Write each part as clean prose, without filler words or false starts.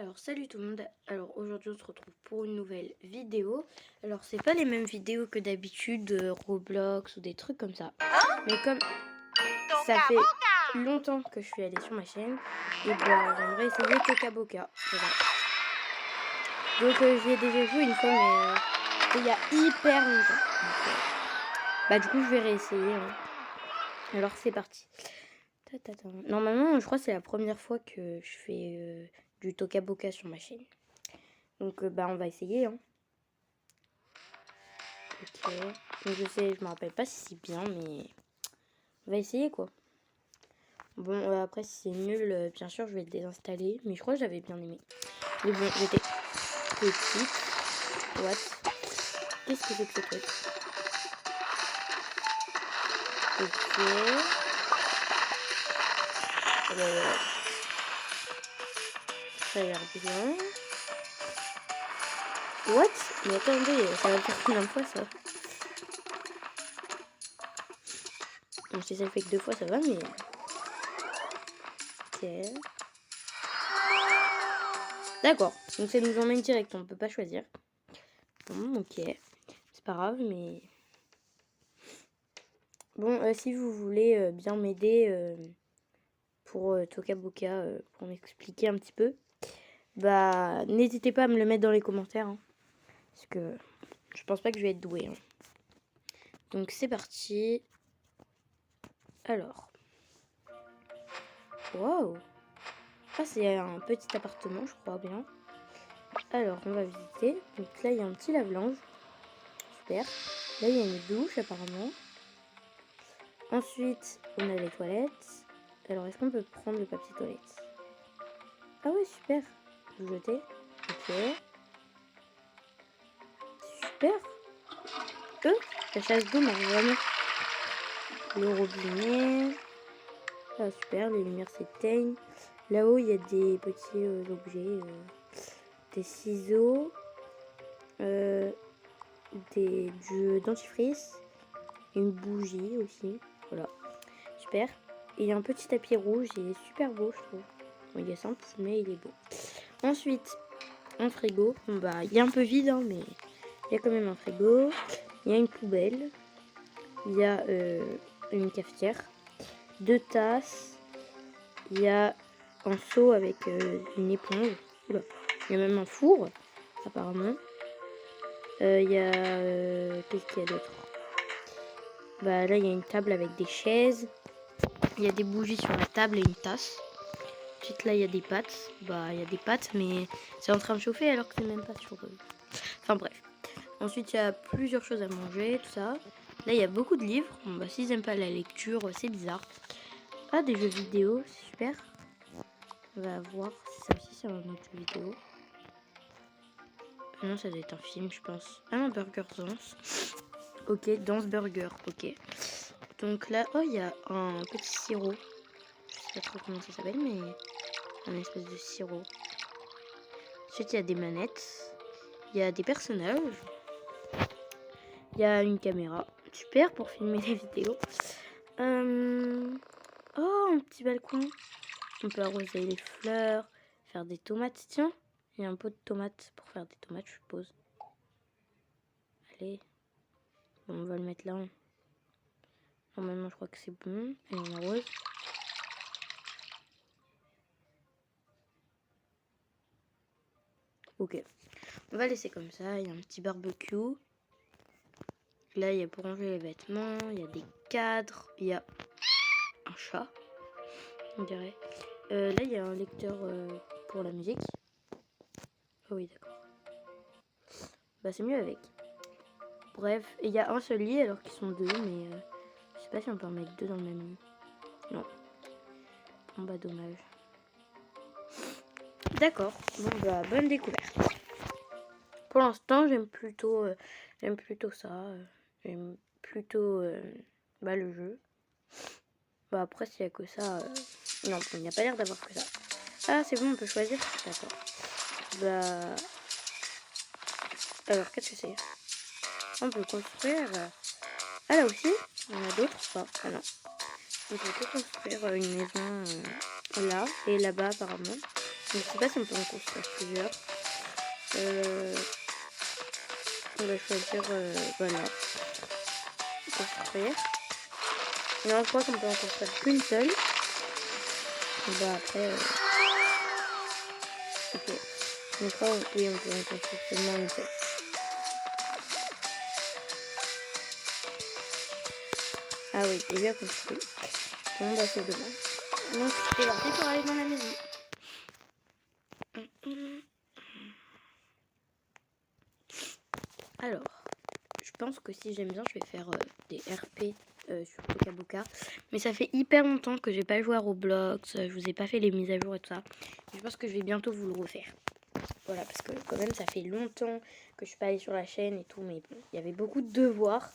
Alors salut tout le monde, alors aujourd'hui on se retrouve pour une nouvelle vidéo. Alors c'est pas les mêmes vidéos que d'habitude, Roblox ou des trucs comme ça. Mais comme ça fait longtemps que je suis allée sur ma chaîne, et ben j'aimerais essayer Toca Boca. Voilà. Donc j'y ai déjà joué une fois mais c'était il y a hyper longtemps. Donc, du coup je vais réessayer. Hein. Alors c'est parti. Normalement je crois que c'est la première fois que je fais du Toca Boca sur ma chaîne. Donc on va essayer. Hein. Ok. Donc je me rappelle pas si c'est bien, mais on va essayer quoi. Bon, après si c'est nul, bien sûr je vais le désinstaller. Mais je crois que j'avais bien aimé. Mais bon, j'étais petite. What? Qu'est-ce que c'est que ce truc? Ok. Ça a l'air bien. What? Mais attendez, ça va le faire combien de fois ça? Donc, si ça le fait que 2 fois ça va, mais... Ok. D'accord, donc ça nous emmène direct, on peut pas choisir. Bon, ok. C'est pas grave, mais... Bon, si vous voulez bien m'aider pour Toca Boca, pour m'expliquer un petit peu, n'hésitez pas à me le mettre dans les commentaires. Hein, parce que je pense pas que je vais être douée. Hein. Donc c'est parti. Alors. Waouh. Ah, c'est un petit appartement, je crois bien. Alors, on va visiter. Donc là, il y a un petit lave-linge. Super. Là, il y a une douche, apparemment. Ensuite, on a les toilettes. Alors, est-ce qu'on peut prendre le papier toilette? Ah ouais, super. Vous jetez. Ok. Super. La chasse d'eau marche vraiment. Le robinet. Ah, super, les lumières s'éteignent. Là-haut, il y a des petits objets. Des ciseaux. Du dentifrice. Une bougie aussi. Voilà. Super. Et il y a un petit tapis rouge. Il est super beau, je trouve. Bon, il est simple, mais il est beau. Ensuite, un frigo. Bon, il est un peu vide, hein, mais il y a quand même un frigo. Il y a une poubelle. Il y a une cafetière. 2 tasses. Il y a un seau avec une éponge. Oula. Il y a même un four, apparemment. Il y a... qu'est-ce qu'il y a d'autre? Là, il y a une table avec des chaises. Il y a des bougies sur la table et une tasse. Ensuite, là, il y a des pâtes. Il y a des pâtes, mais c'est en train de chauffer alors que c'est même pas sur... Enfin, bref. Ensuite, il y a plusieurs choses à manger, tout ça. Là, il y a beaucoup de livres. Bon, s'ils n'aiment pas la lecture, c'est bizarre. Ah, des jeux vidéo, c'est super. On va voir si ça aussi c'est un autre jeu vidéo. Non, ça doit être un film, je pense. Ah non, Burger Dance. Ok, Dance Burger, ok. Donc là, oh, il y a un petit sirop. Je sais pas trop comment ça s'appelle, mais un espèce de sirop. Ensuite, il y a des manettes. Il y a des personnages. Il y a une caméra. Super pour filmer les vidéos. Oh, un petit balcon. On peut arroser les fleurs, faire des tomates. Tiens, il y a un pot de tomates pour faire des tomates, je suppose. Allez. Bon, on va le mettre là. Normalement, je crois que c'est bon. Et on arrose. Ok. On va laisser comme ça. Il y a un petit barbecue. Là, il y a pour ranger les vêtements. Il y a des cadres. Il y a un chat, on dirait. Là, il y a un lecteur pour la musique. Oh oui, d'accord. C'est mieux avec. Bref, il y a un seul lit alors qu'ils sont 2, mais je sais pas si on peut en mettre 2 dans le même lit. Non. Bon, dommage. D'accord. Bon, bonne découverte. Pour l'instant, j'aime plutôt ça. J'aime plutôt le jeu. Après, s'il y a que ça... Non, il n'y a pas l'air d'avoir que ça. Ah, c'est bon, on peut choisir. D'accord. Alors, qu'est-ce que c'est? On peut construire... Ah, là aussi? Il y en a d'autres ou pas? Ah non. On peut construire une maison là et là-bas, apparemment. Je ne sais pas si on peut en construire plusieurs. On va choisir, voilà, construire. Non, je crois qu'on peut en construire qu'une seule. Bah après, ok. Je crois, oui, on peut en construire seulement une seule. Ah oui, déjà construit. Bon, bah c'est demain. Donc, c'est parti pour aller dans la maison. Alors, je pense que si j'aime bien, je vais faire des RP sur Tokaboka. Mais ça fait hyper longtemps que j'ai pas joué à Roblox, je vous ai pas fait les mises à jour et tout ça. Mais je pense que je vais bientôt vous le refaire. Voilà, parce que quand même, ça fait longtemps que je suis pas allée sur la chaîne et tout. Mais bon, il y avait beaucoup de devoirs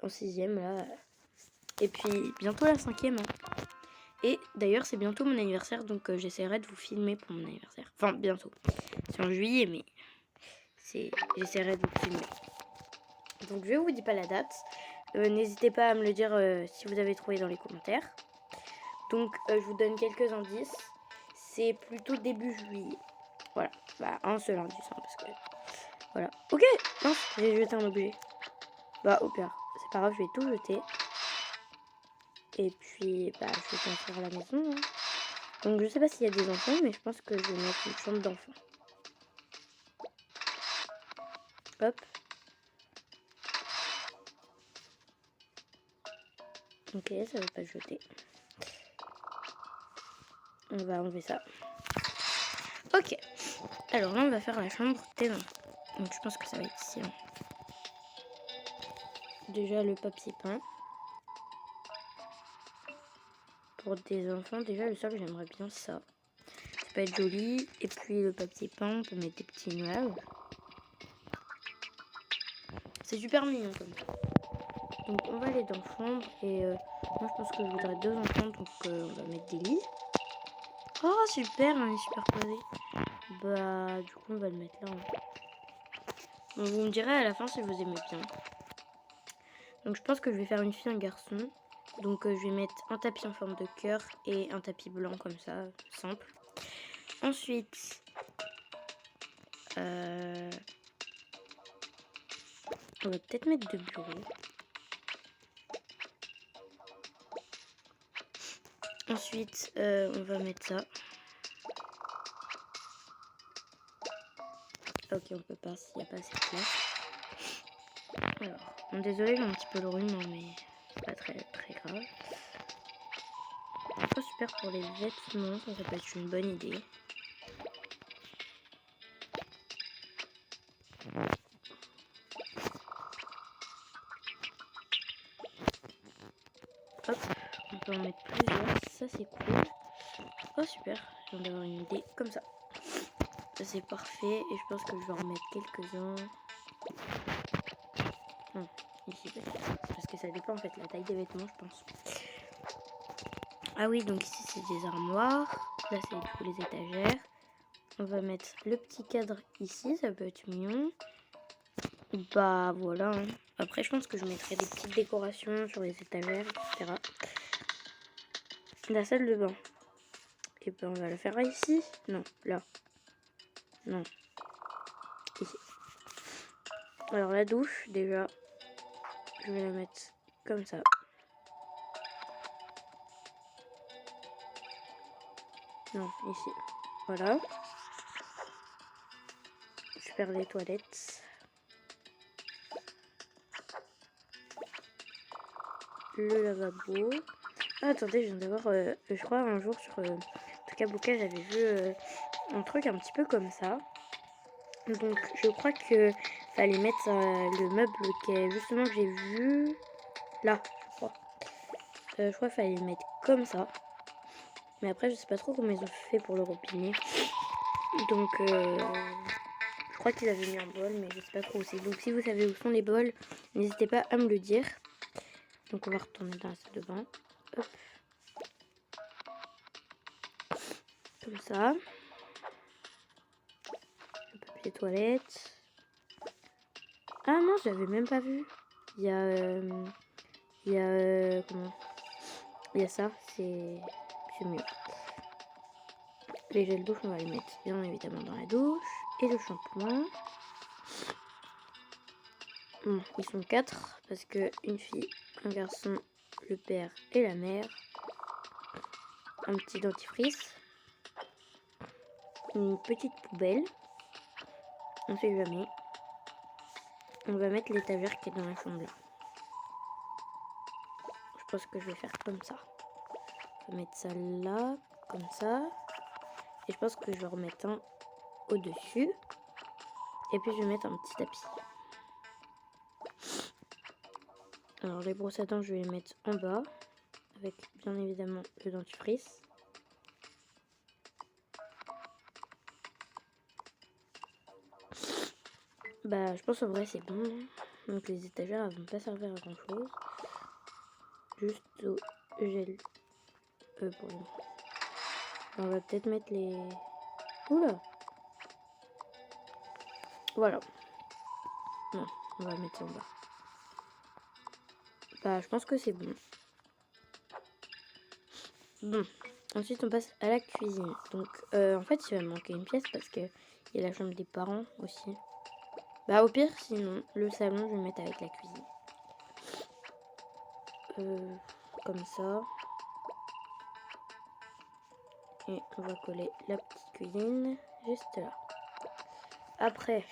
en 6ème là. Et puis, bientôt la 5ème. Hein. Et d'ailleurs, c'est bientôt mon anniversaire, donc j'essaierai de vous filmer pour mon anniversaire. Enfin, bientôt. C'est en juillet, mais j'essaierai de vous filmer. Donc je vous dis pas la date. N'hésitez pas à me le dire si vous avez trouvé dans les commentaires. Donc je vous donne quelques indices. C'est plutôt début juillet. Voilà. Bah un seul indice hein, parce que. Voilà. Ok. Non, j'ai jeté un objet. Bah au pire. C'est pas grave, je vais tout jeter. Et puis bah je vais construire la maison. Hein. Donc je sais pas s'il y a des enfants, mais je pense que je vais mettre une chambre d'enfant. Hop. Ok, ça veut pas jeter. On va enlever ça. Ok. Alors là, on va faire la chambre des enfants. Donc je pense que ça va être ici. Hein. Déjà le papier peint. Pour des enfants, déjà le sol, j'aimerais bien ça. Ça peut être joli. Et puis le papier peint, on peut mettre des petits nuages. C'est super mignon comme ça. Donc on va aller dans la chambre. Et moi je pense que je voudrais 2 enfants. Donc on va mettre des lits. Oh super, on est super posé. Bah du coup on va le mettre là. Hein. Donc, vous me direz à la fin si vous aimez bien. Donc je pense que je vais faire une fille, un garçon. Donc je vais mettre un tapis en forme de cœur et un tapis blanc comme ça, simple. Ensuite, on va peut-être mettre 2 bureaux. Ensuite, on va mettre ça. Ok, on peut pas s'il n'y a pas assez de place. Alors, bon, désolé, j'ai un petit peu le rhume, mais c'est pas très grave. Pas super pour les vêtements, ça peut être une bonne idée. Hop, on peut en mettre plusieurs, ça c'est cool. Oh super, je viens d'avoir une idée comme ça. Ça c'est parfait et je pense que je vais en mettre quelques-uns. Non, ici peut-être. Parce que ça dépend en fait la taille des vêtements je pense. Ah oui, donc ici c'est des armoires. Là c'est du coup les étagères. On va mettre le petit cadre ici, ça peut être mignon. Bah voilà. Hein. Après je pense que je mettrai des petites décorations sur les étagères, etc. La salle de bain. Et ben on va la faire ici. Non, là. Non. Ici. Alors la douche, déjà, je vais la mettre comme ça. Non, ici. Voilà. Je perds les toilettes. Le lavabo. Ah, attendez, je viens d'avoir, je crois, un jour sur Tokaboka, j'avais vu un truc un petit peu comme ça. Donc, je crois que fallait mettre le meuble qui est justement que j'ai vu là, je crois. Je crois qu'il fallait le mettre comme ça. Mais après, je sais pas trop comment ils ont fait pour le robinet. Donc, je crois qu'ils avaient mis un bol, mais je sais pas trop aussi. Donc, si vous savez où sont les bols, n'hésitez pas à me le dire. Donc, on va retourner dans la salle de bain. Hop. Comme ça. Le papier toilette. Ah non, je l'avais même pas vu. Il y a... comment? Il y a ça, c'est mieux. Les gels douche, on va les mettre bien évidemment dans la douche. Et le shampoing. Bon, ils sont 4 parce que une fille, un garçon, le père et la mère. Un petit dentifrice. Une petite poubelle. On sait jamais. On va mettre l'étagère qui est dans la chambre là. Je pense que je vais faire comme ça. Je vais mettre ça là, comme ça. Et je pense que je vais remettre un au-dessus. Et puis je vais mettre un petit tapis. Alors les brosses à dents, je vais les mettre en bas. Avec bien évidemment le dentifrice. Bah je pense en vrai c'est bon. Donc les étagères elles vont pas servir à grand chose. Juste au gel. Pardon. On va peut-être mettre les... Oula. Voilà. Non, on va mettre ça en bas. Bah je pense que c'est bon. Bon. Ensuite on passe à la cuisine. Donc en fait il va me manquer une pièce parce que il y a la chambre des parents aussi. Bah au pire sinon le salon je vais le mettre avec la cuisine. Comme ça. Et on va coller la petite cuisine juste là. Après,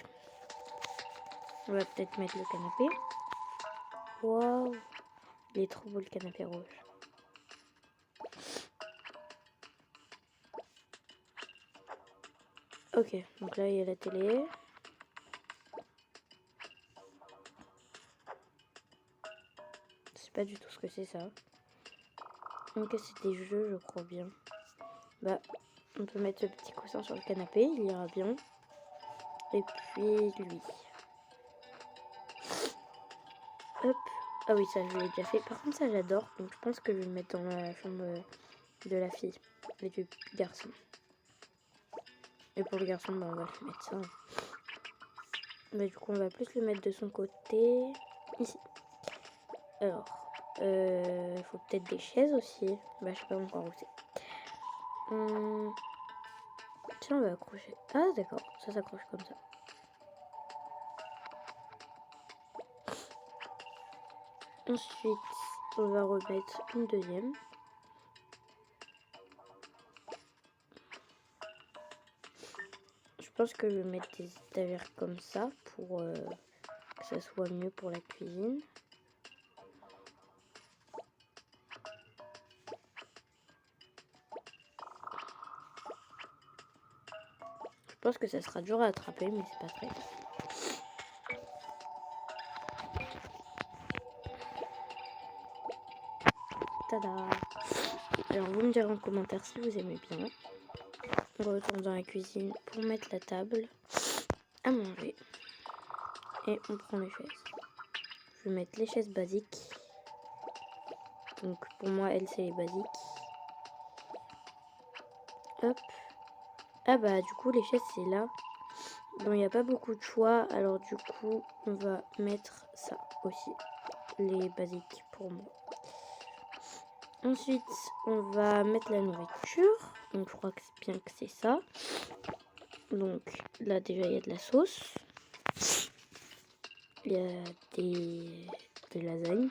on va peut-être mettre le canapé. Waouh, il est trop beau le canapé rouge. Ok, donc là il y a la télé. Je sais pas du tout ce que c'est ça. Donc c'est des jeux, je crois bien. Bah, on peut mettre ce petit coussin sur le canapé, il ira bien. Et puis lui. Hop. Ah oui, ça je l'ai déjà fait. Par contre ça j'adore. Donc je pense que je vais le mettre dans la chambre de la fille et du garçon. Et pour le garçon, bah, on va le mettre ça. Bah, du coup, on va plus le mettre de son côté. Ici. Alors, il faut peut-être des chaises aussi. Bah, je sais pas encore où c'est. Tiens, on va accrocher. Ah, d'accord. Ça s'accroche comme ça. Ensuite, on va remettre une deuxième. Je pense que je vais mettre des étagères comme ça pour que ça soit mieux pour la cuisine. Je pense que ça sera dur à attraper, mais c'est pas très grave. Tada! Alors vous me direz en commentaire si vous aimez bien. On retourne dans la cuisine pour mettre la table à manger. Et on prend les chaises. Je vais mettre les chaises basiques. Donc pour moi, elle c'est les basiques. Hop. Ah bah du coup les chaises c'est là. Bon, il n'y a pas beaucoup de choix. Alors du coup, on va mettre ça aussi. Les basiques pour moi. Ensuite, on va mettre la nourriture. Donc je crois que c'est bien que c'est ça. Donc là déjà il y a de la sauce. Il y a des lasagnes.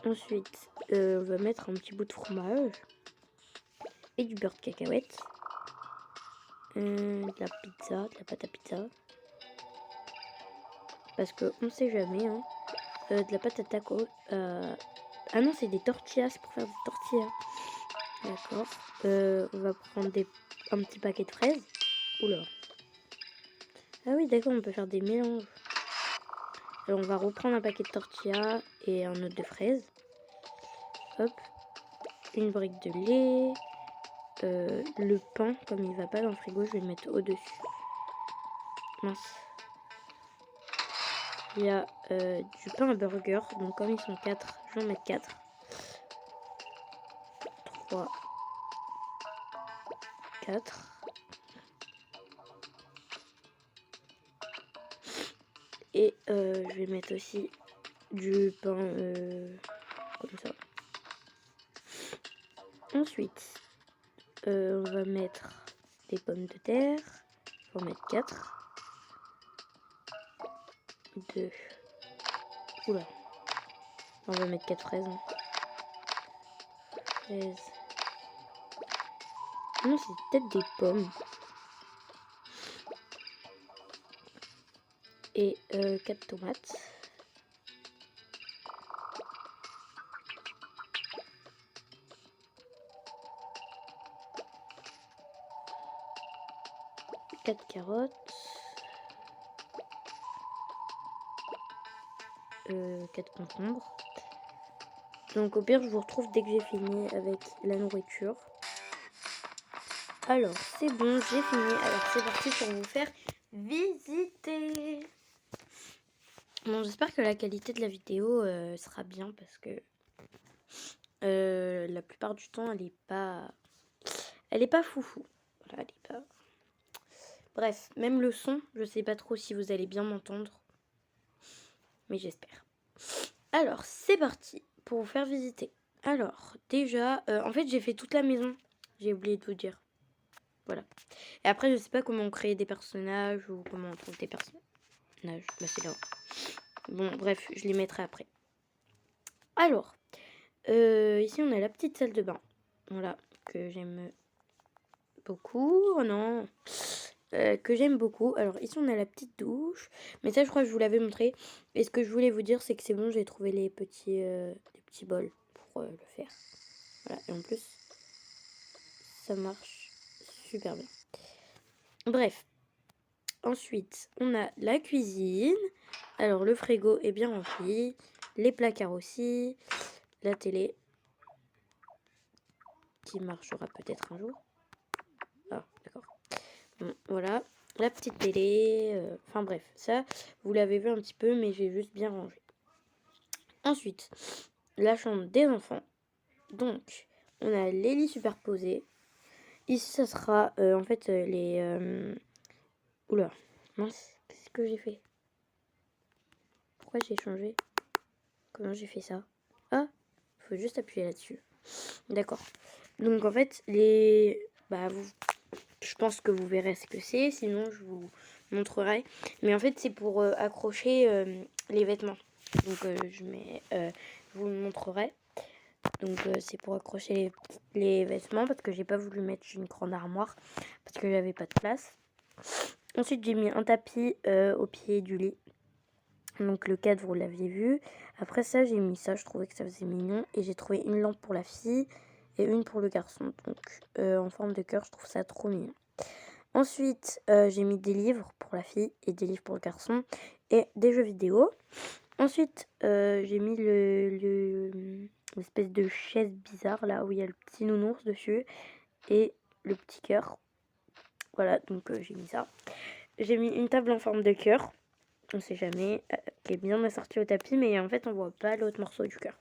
Ensuite, on va mettre un petit bout de fromage. Et du beurre de cacahuète. De la pizza, de la pâte à pizza. Parce que on sait jamais. Hein. De la pâte à taco. Ah non, c'est des tortillas, c'est pour faire des tortillas. D'accord. On va prendre un petit paquet de fraises. Oula. Ah oui, d'accord, on peut faire des mélanges. Alors, on va reprendre un paquet de tortillas et un autre de fraises. Hop. Une brique de lait. Le pain, comme il va pas dans le frigo, je vais le mettre au-dessus. Mince. Il y a du pain à burger. Donc comme ils sont 4, je vais en mettre 4. 3, 4. Et je vais mettre aussi du pain comme ça. Ensuite, On va mettre des pommes de terre. On va mettre 4. 2. Oula. On va mettre 4 fraises. Fraises. Non, c'est peut-être des pommes. Et 4 tomates. Quatre carottes. 4 concombres. Donc au pire, je vous retrouve dès que j'ai fini avec la nourriture. Alors, c'est bon, j'ai fini. Alors, c'est parti pour vous faire visiter. Bon, j'espère que la qualité de la vidéo sera bien parce que la plupart du temps, elle est pas foufou. Voilà, elle est pas... Bref, même le son, je sais pas trop si vous allez bien m'entendre. Mais j'espère. Alors, c'est parti pour vous faire visiter. Alors, déjà, en fait, j'ai fait toute la maison. J'ai oublié de vous dire. Voilà. Et après, je sais pas comment créer des personnages ou comment on trouve des personnages. Bah, c'est là. Bon, bref, je les mettrai après. Alors, ici, on a la petite salle de bain. Voilà, que j'aime beaucoup. Oh non, que j'aime beaucoup. Alors, ici, on a la petite douche. Mais ça, je crois que je vous l'avais montré. Et ce que je voulais vous dire, c'est que c'est bon, j'ai trouvé les petits bols pour le faire. Voilà, et en plus, ça marche super bien. Bref. Ensuite, on a la cuisine. Alors, le frigo est bien rempli. Les placards aussi. La télé. Qui marchera peut-être un jour. Ah, d'accord. Bon, voilà. La petite télé. Enfin bref, ça, vous l'avez vu un petit peu, mais j'ai juste bien rangé. Ensuite, la chambre des enfants. Donc, on a les lits superposés. Ici, ça sera en fait les... Oula, mince, qu'est-ce que j'ai fait? Pourquoi j'ai changé? Comment j'ai fait ça? Ah, il faut juste appuyer là-dessus. D'accord. Donc en fait, je pense que vous verrez ce que c'est, sinon je vous montrerai. Mais en fait, c'est pour accrocher les vêtements. Donc je vous le montrerai. Donc c'est pour accrocher les vêtements parce que j'ai pas voulu mettre une grande armoire parce que j'avais pas de place. Ensuite, j'ai mis un tapis au pied du lit. Donc le cadre, vous l'aviez vu. Après ça, j'ai mis ça, je trouvais que ça faisait mignon. Et j'ai trouvé une lampe pour la fille et une pour le garçon. Donc en forme de cœur, je trouve ça trop mignon. Ensuite, j'ai mis des livres pour la fille et des livres pour le garçon. Et des jeux vidéo. Ensuite, j'ai mis l'espèce de chaise bizarre là où il y a le petit nounours dessus. Et le petit cœur. Voilà, donc j'ai mis ça. J'ai mis une table en forme de cœur. On sait jamais, qui est bien assorti au tapis, mais en fait on voit pas l'autre morceau du cœur.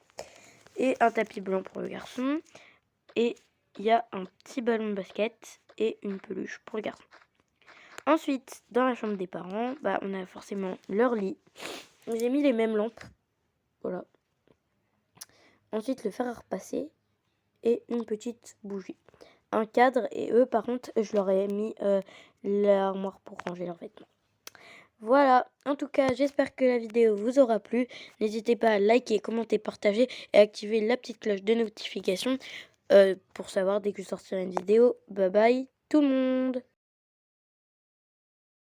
Et un tapis blanc pour le garçon. Et il y a un petit ballon de basket et une peluche pour le garçon. Ensuite, dans la chambre des parents, on a forcément leur lit. J'ai mis les mêmes lampes. Voilà. Ensuite, le fer à repasser et une petite bougie. Un cadre, et eux, par contre, je leur ai mis l'armoire pour ranger leurs vêtements. Voilà, en tout cas, j'espère que la vidéo vous aura plu. N'hésitez pas à liker, commenter, partager et activer la petite cloche de notification pour savoir dès que je sortirai une vidéo. Bye bye tout le monde!